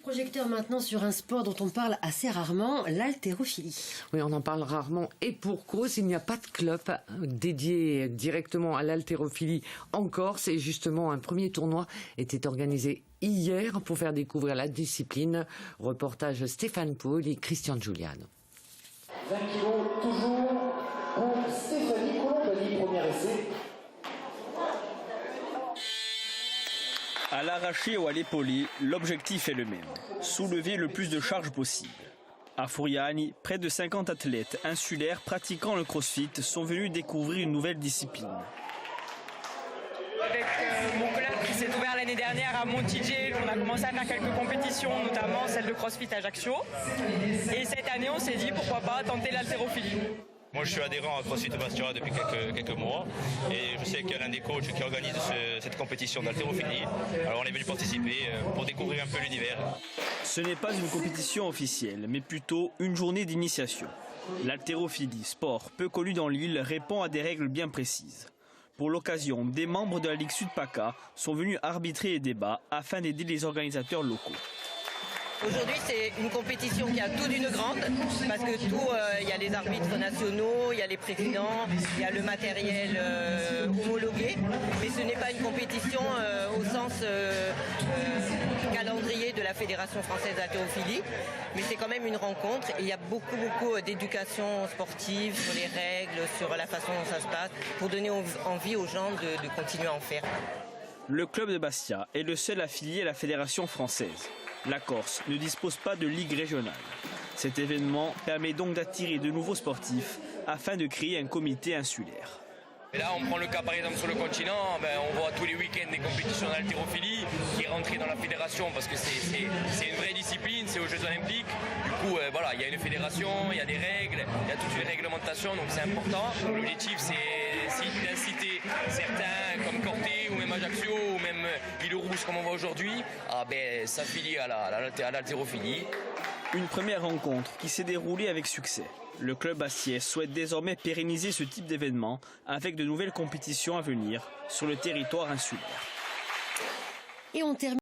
Projecteur maintenant sur un sport dont on parle assez rarement, l'haltérophilie. Oui, on en parle rarement et pour cause, il n'y a pas de club dédié directement à l'haltérophilie en Corse et justement un premier tournoi était organisé hier pour faire découvrir la discipline. Reportage Stéphane Paul et Christian Giuliano. 20 kilos toujours pour Stéphanie Colombani, premier essai. À l'arraché ou à l'épaulé, l'objectif est le même, soulever le plus de charges possible. À Furiani, près de 50 athlètes insulaires pratiquant le crossfit sont venus découvrir une nouvelle discipline. Avec mon club qui s'est ouvert l'année dernière à Montigier, on a commencé à faire quelques compétitions, notamment celle de CrossFit Ajaccio. Et cette année, on s'est dit pourquoi pas tenter l'haltérophilie. Moi, je suis adhérent à CrossFit Bastia depuis quelques mois et je sais qu'il y a l'un des coachs qui organise cette compétition d'haltérophilie. Alors, on est venu participer pour découvrir un peu l'univers. Ce n'est pas une compétition officielle, mais plutôt une journée d'initiation. L'haltérophilie, sport peu connu dans l'île, répond à des règles bien précises. Pour l'occasion, des membres de la Ligue Sud-PACA sont venus arbitrer les débats afin d'aider les organisateurs locaux. Aujourd'hui, c'est une compétition qui a tout d'une grande, parce que il y a les arbitres nationaux, il y a les présidents, il y a le matériel homologué, mais ce n'est pas une compétition au sens calendrier de la Fédération française d'haltérophilie, mais c'est quand même une rencontre. Et il y a beaucoup d'éducation sportive sur les règles, sur la façon dont ça se passe, pour donner envie aux gens de continuer à en faire. Le club de Bastia est le seul affilié à la Fédération française. La Corse ne dispose pas de ligue régionale. Cet événement permet donc d'attirer de nouveaux sportifs afin de créer un comité insulaire. Et là, on prend le cas par exemple sur le continent, on voit tous les week-ends des compétitions d'haltérophilie qui est rentrée dans la fédération parce que c'est une vraie discipline, c'est aux Jeux Olympiques. Du coup, voilà, il y a une fédération, il y a des règles, il y a toute une réglementation, donc c'est important. L'objectif, c'est d'inciter certains comme Corté ou même Ajaccio ou même Île-Rousse comme on voit aujourd'hui à s'affilier à l'haltérophilie. Une première rencontre qui s'est déroulée avec succès. Le club bastiais souhaite désormais pérenniser ce type d'événement avec de nouvelles compétitions à venir sur le territoire insulaire. Et on termine